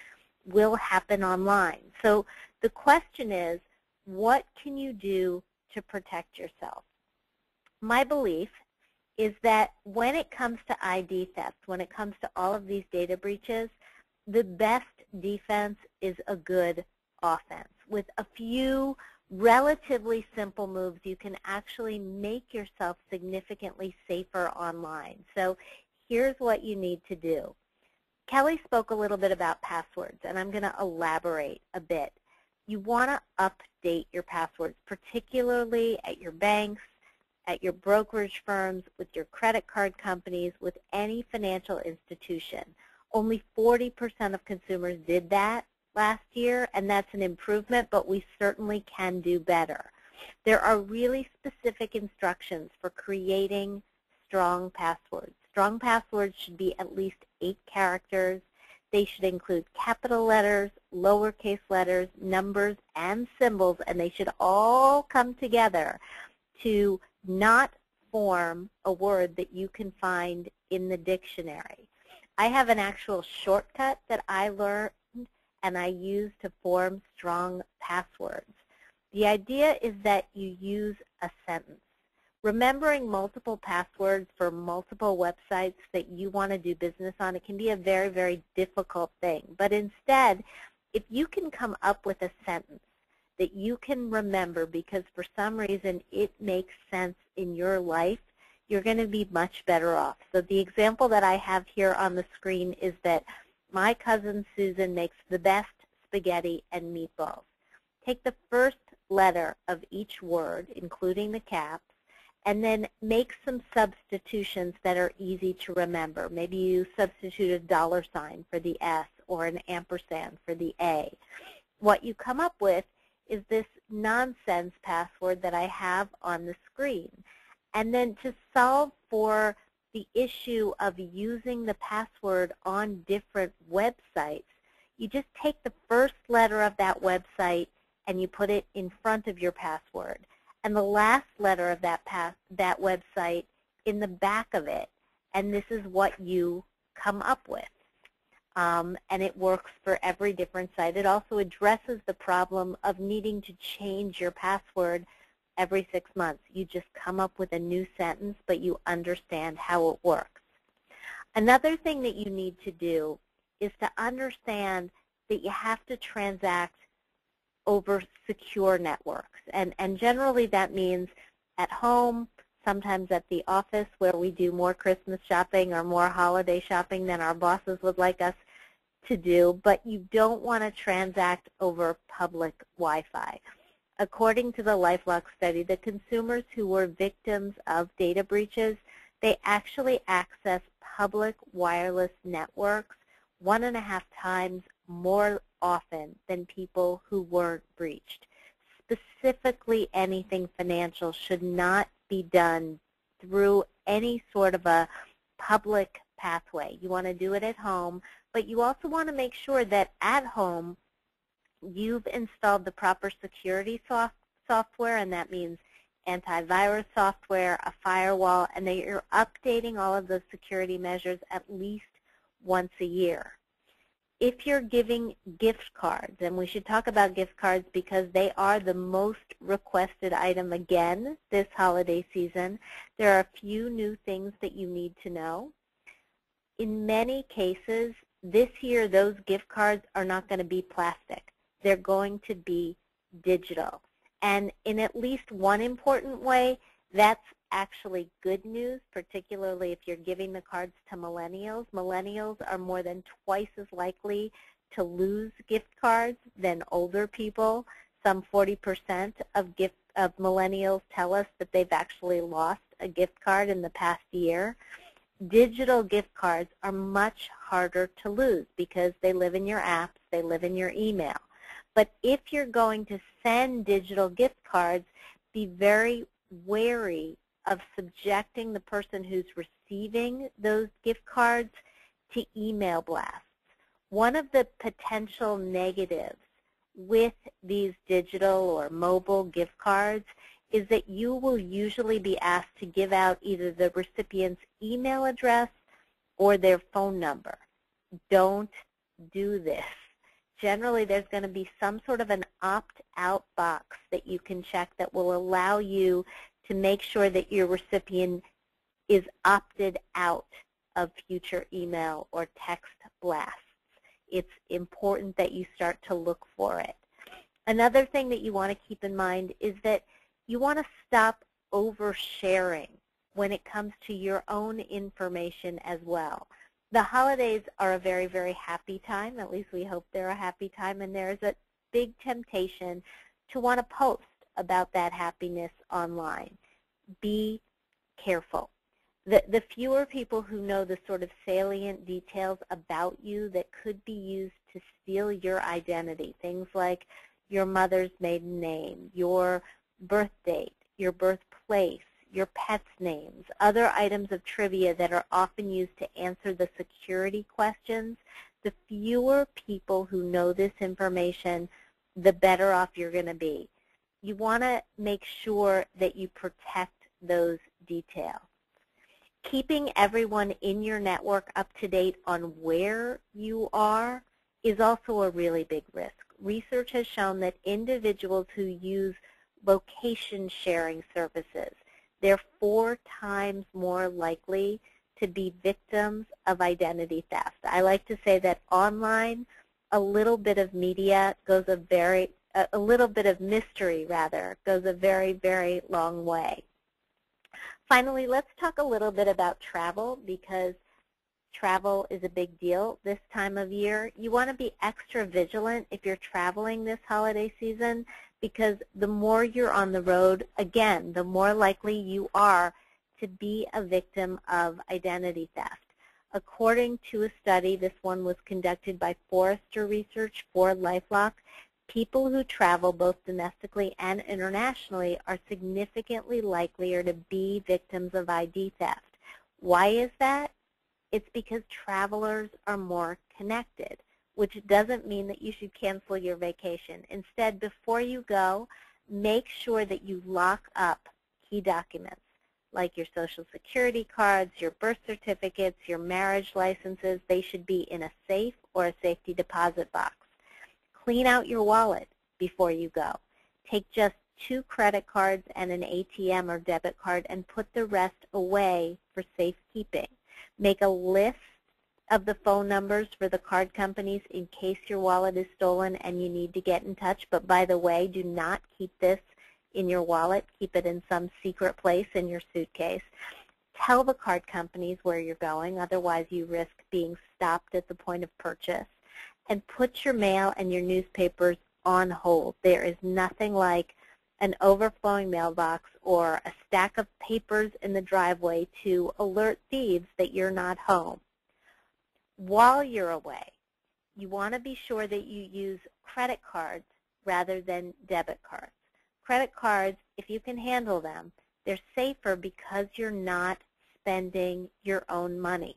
will happen online. So the question is, what can you do to protect yourself? My belief is that when it comes to ID theft, when it comes to all of these data breaches, the best defense is a good offense. With a few relatively simple moves, you can actually make yourself significantly safer online. So here's what you need to do. Kelly spoke a little bit about passwords, and I'm going to elaborate a bit. You want to update your passwords, particularly at your banks, at your brokerage firms, with your credit card companies, with any financial institution. Only 40% of consumers did that last year, and that's an improvement, but we certainly can do better. There are really specific instructions for creating strong passwords. Strong passwords should be at least 8 characters. They should include capital letters, lowercase letters, numbers, and symbols, and they should all come together to not form a word that you can find in the dictionary. I have an actual shortcut that I learned and I use to form strong passwords. The idea is that you use a sentence. Remembering multiple passwords for multiple websites that you want to do business on, it can be a very, very difficult thing. But instead, if you can come up with a sentence that you can remember because for some reason it makes sense in your life, you're going to be much better off. So the example that I have here on the screen is that my cousin Susan makes the best spaghetti and meatballs. Take the first letter of each word, including the caps, and then make some substitutions that are easy to remember. Maybe you substitute a dollar sign for the S or an ampersand for the A. What you come up with is this nonsense password that I have on the screen. And then to solve for the issue of using the password on different websites, you just take the first letter of that website and you put it in front of your password, and the last letter of that website in the back of it, and this is what you come up with. And it works for every different site. It also addresses the problem of needing to change your password every 6 months. You just come up with a new sentence, but you understand how it works. Another thing that you need to do is to understand that you have to transact over secure networks. And generally that means at home, sometimes at the office where we do more Christmas shopping or more holiday shopping than our bosses would like us to do, but you don't want to transact over public Wi-Fi. According to the LifeLock study, the consumers who were victims of data breaches, they actually access public wireless networks 1.5 times more often than people who weren't breached. Specifically, anything financial should not be done through any sort of a public pathway. You want to do it at home, but you also want to make sure that at home you've installed the proper security software, and that means antivirus software, a firewall, and that you're updating all of those security measures at least once a year. If you're giving gift cards, and we should talk about gift cards because they are the most requested item again this holiday season, there are a few new things that you need to know. In many cases, this year those gift cards are not going to be plastic. They're going to be digital. And in at least one important way, that's actually good news, particularly if you're giving the cards to millennials. Millennials are more than twice as likely to lose gift cards than older people. Some 40% of millennials tell us that they've actually lost a gift card in the past year. Digital gift cards are much harder to lose because they live in your apps, they live in your email. But if you're going to send digital gift cards, be very wary of subjecting the person who's receiving those gift cards to email blasts. One of the potential negatives with these digital or mobile gift cards is that you will usually be asked to give out either the recipient's email address or their phone number. Don't do this. Generally, there's going to be some sort of an opt-out box that you can check that will allow you to make sure that your recipient is opted out of future email or text blasts. It's important that you start to look for it. Another thing that you want to keep in mind is that you want to stop oversharing when it comes to your own information as well. The holidays are a very, very happy time. At least we hope they're a happy time, and there's a big temptation to want to post about that happiness online. Be careful. The fewer people who know the sort of salient details about you that could be used to steal your identity, things like your mother's maiden name, your birth date, your birthplace, your pet's names, other items of trivia that are often used to answer the security questions, the fewer people who know this information, the better off you're going to be. You want to make sure that you protect those details. Keeping everyone in your network up to date on where you are is also a really big risk. Research has shown that individuals who use location sharing services, they're 4 times more likely to be victims of identity theft. I like to say that online, a little bit of media goes a little bit of mystery rather, goes a very, very long way. Finally, let's talk a little bit about travel, because travel is a big deal this time of year. You want to be extra vigilant if you're traveling this holiday season, because the more you're on the road, again, the more likely you are to be a victim of identity theft. According to a study, this one was conducted by Forrester Research for LifeLock, people who travel both domestically and internationally are significantly likelier to be victims of ID theft. Why is that? It's because travelers are more connected, which doesn't mean that you should cancel your vacation. Instead, before you go, make sure that you lock up key documents like your Social Security cards, your birth certificates, your marriage licenses. They should be in a safe or a safety deposit box. Clean out your wallet before you go. Take just 2 credit cards and an ATM or debit card and put the rest away for safekeeping. Make a list of the phone numbers for the card companies in case your wallet is stolen and you need to get in touch. But by the way, do not keep this in your wallet. Keep it in some secret place in your suitcase. Tell the card companies where you're going, otherwise you risk being stopped at the point of purchase. And put your mail and your newspapers on hold. There is nothing like an overflowing mailbox or a stack of papers in the driveway to alert thieves that you're not home. While you're away, you want to be sure that you use credit cards rather than debit cards. Credit cards, if you can handle them, they're safer because you're not spending your own money.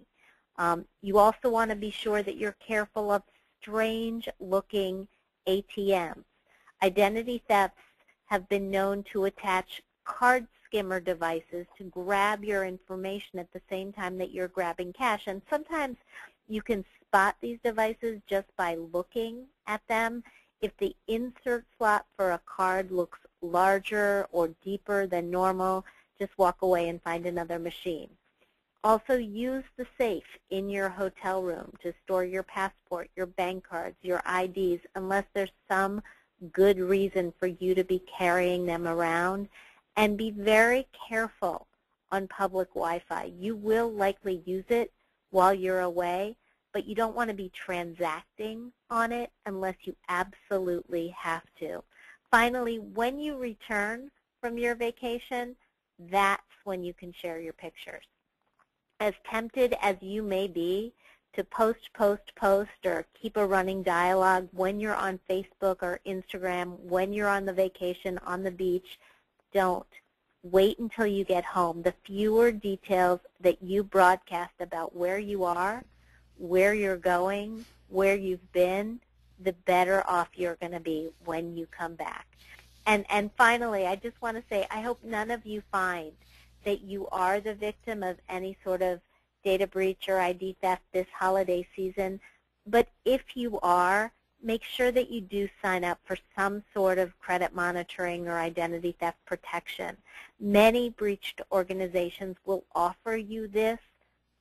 You also want to be sure that you're careful of strange-looking ATMs. Identity thefts have been known to attach card skimmer devices to grab your information at the same time that you're grabbing cash. And sometimes you can spot these devices just by looking at them. If the insert slot for a card looks larger or deeper than normal, just walk away and find another machine. Also, use the safe in your hotel room to store your passport, your bank cards, your IDs, unless there's some good reason for you to be carrying them around. And be very careful on public Wi-Fi. You will likely use it while you're away, but you don't want to be transacting on it unless you absolutely have to. Finally, when you return from your vacation, that's when you can share your pictures. As tempted as you may be to post, or keep a running dialogue when you're on Facebook or Instagram, when you're on the vacation, on the beach, don't. Wait until you get home. The fewer details that you broadcast about where you are, where you're going, where you've been, the better off you're going to be when you come back. And finally, I just want to say, I hope none of you find that you are the victim of any sort of data breach or ID theft this holiday season. But if you are, make sure that you do sign up for some sort of credit monitoring or identity theft protection. Many breached organizations will offer you this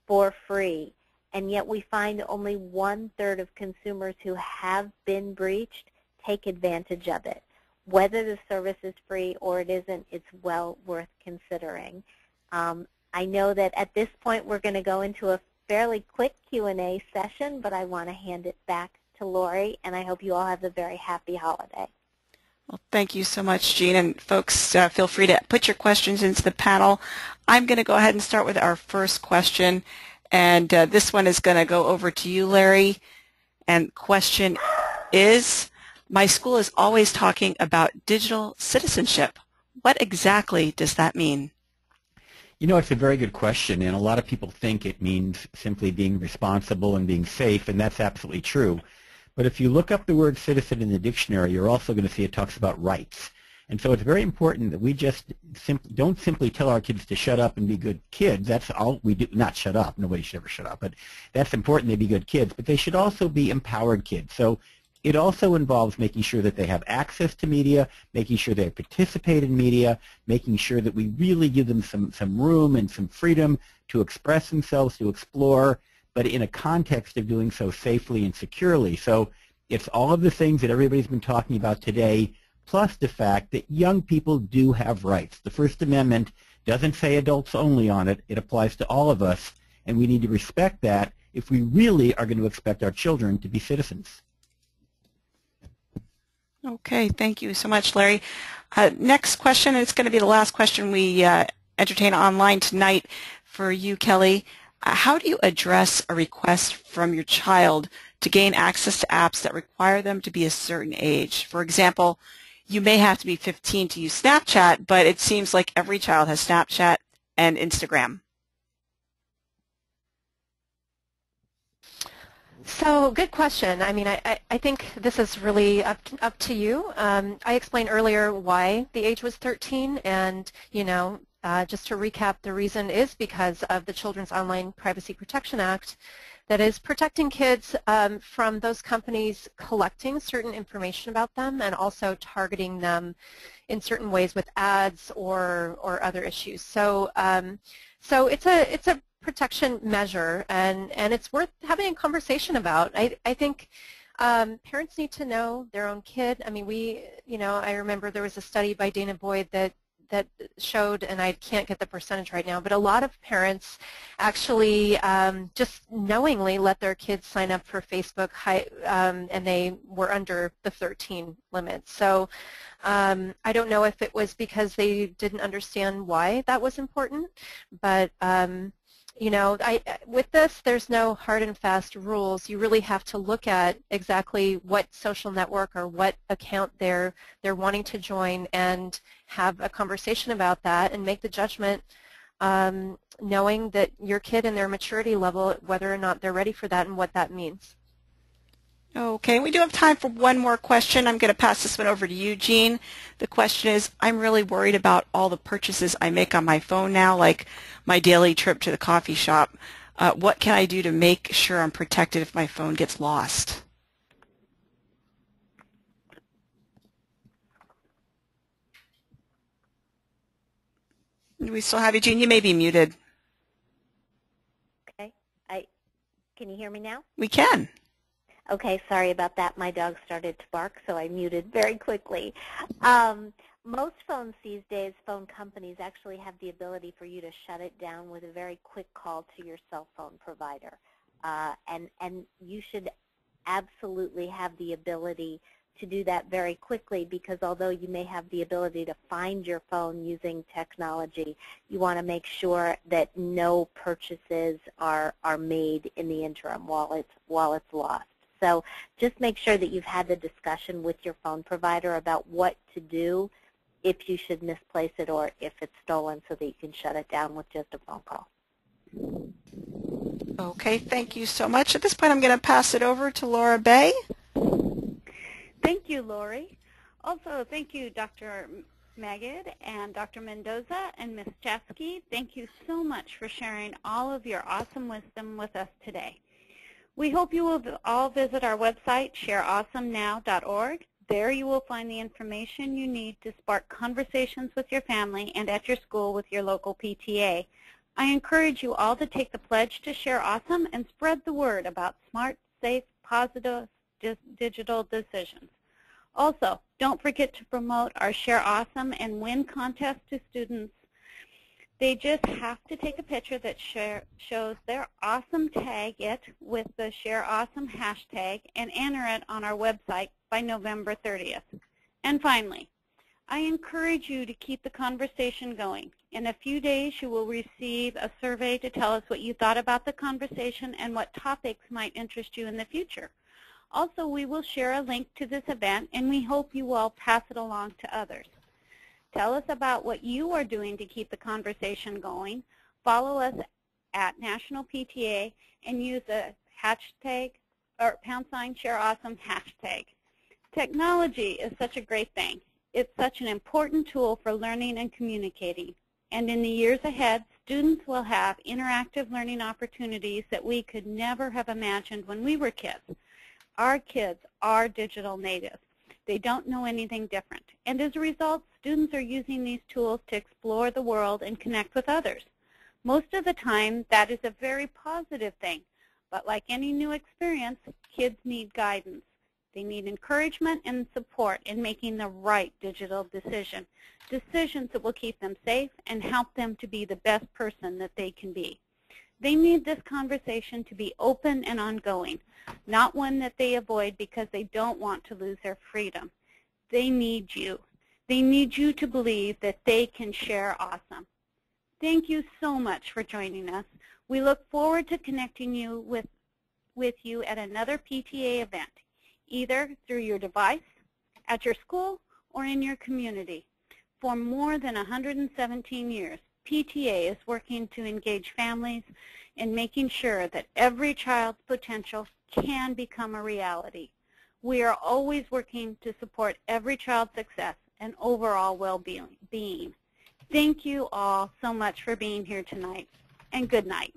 for free, and yet we find only 1/3 of consumers who have been breached take advantage of it. Whether the service is free or it isn't, it's well worth considering. I know that at this point we're going to go into a fairly quick Q&A session, but I want to hand it back to Lori, and I hope you all have a very happy holiday. Well, thank you so much, Jean. And folks, feel free to put your questions into the panel. I'm going to go ahead and start with our first question, and this one is going to go over to you, Larry. And question is, my school is always talking about digital citizenship. What exactly does that mean? You know, it's a very good question, and a lot of people think it means simply being responsible and being safe, and that's absolutely true. But if you look up the word citizen in the dictionary, you're also going to see it talks about rights. And so it's very important that we just don't simply tell our kids to shut up and be good kids. That's all we do. Not shut up. Nobody should ever shut up. But that's important they be good kids. But they should also be empowered kids. So it also involves making sure that they have access to media, making sure they participate in media, making sure that we really give them some room and some freedom to express themselves, to explore, but in a context of doing so safely and securely. So it's all of the things that everybody's been talking about today, plus the fact that young people do have rights. The First Amendment doesn't say adults only on it. It applies to all of us, and we need to respect that if we really are going to expect our children to be citizens. Okay, thank you so much, Larry. Next question, and it's going to be the last question we entertain online tonight for you, Kelly. How do you address a request from your child to gain access to apps that require them to be a certain age? For example, you may have to be 15 to use Snapchat, but it seems like every child has Snapchat and Instagram. So good question. I mean, I think this is really up to you. I explained earlier why the age was 13, and just to recap, the reason is because of the Children's Online Privacy Protection Act that is protecting kids from those companies collecting certain information about them and also targeting them in certain ways with ads or other issues. So so it's a protection measure, and it's worth having a conversation about. I think parents need to know their own kid. I mean, I remember there was a study by Dana Boyd that showed, and I can't get the percentage right now, but a lot of parents actually just knowingly let their kids sign up for Facebook, and they were under the 13 limit. So I don't know if it was because they didn't understand why that was important, but with this, there's no hard and fast rules. You really have to look at exactly what social network or what account they're wanting to join and have a conversation about that and make the judgment knowing that your kid and their maturity level, whether or not they're ready for that and what that means. Okay, we do have time for one more question. I'm going to pass this one over to you, Jean. The question is, I'm really worried about all the purchases I make on my phone now, like my daily trip to the coffee shop. What can I do to make sure I'm protected if my phone gets lost? Do we still have you, Jean? You may be muted. Okay. Can you hear me now? We can. Okay, sorry about that. My dog started to bark, so I muted very quickly. Most phones these days, phone companies actually have the ability for you to shut it down with a very quick call to your cell phone provider. And you should absolutely have the ability to do that very quickly, because although you may have the ability to find your phone using technology, you want to make sure that no purchases are made in the interim while it's lost. So just make sure that you've had the discussion with your phone provider about what to do if you should misplace it or if it's stolen, so that you can shut it down with just a phone call. Okay, thank you so much. At this point, I'm going to pass it over to Laura Bay. Thank you, Lori. Also, thank you, Dr. Magid and Dr. Mendoza and Ms. Chatzky. Thank you so much for sharing all of your awesome wisdom with us today. We hope you will all visit our website, shareawesomenow.org. There you will find the information you need to spark conversations with your family and at your school with your local PTA. I encourage you all to take the pledge to share awesome and spread the word about smart, safe, positive digital decisions. Also, don't forget to promote our Share Awesome and Win contest to students. They just have to take a picture that shows their awesome, tag it with the Share Awesome hashtag, and enter it on our website by November 30th. And finally, I encourage you to keep the conversation going. In a few days, you will receive a survey to tell us what you thought about the conversation and what topics might interest you in the future. Also, we will share a link to this event, and we hope you will pass it along to others. Tell us about what you are doing to keep the conversation going. Follow us at National PTA and use a hashtag or #ShareAwesome hashtag. Technology is such a great thing. It's such an important tool for learning and communicating. And in the years ahead, students will have interactive learning opportunities that we could never have imagined when we were kids. Our kids are digital natives. They don't know anything different. And as a result, students are using these tools to explore the world and connect with others. Most of the time, that is a very positive thing. But like any new experience, kids need guidance. They need encouragement and support in making the right digital decision, decisions that will keep them safe and help them to be the best person that they can be. They need this conversation to be open and ongoing, not one that they avoid because they don't want to lose their freedom. They need you. They need you to believe that they can share awesome. Thank you so much for joining us. We look forward to connecting you with you at another PTA event, either through your device, at your school, or in your community. For more than 117 years, PTA is working to engage families in making sure that every child's potential can become a reality. We are always working to support every child's success and overall well-being. Thank you all so much for being here tonight, and good night.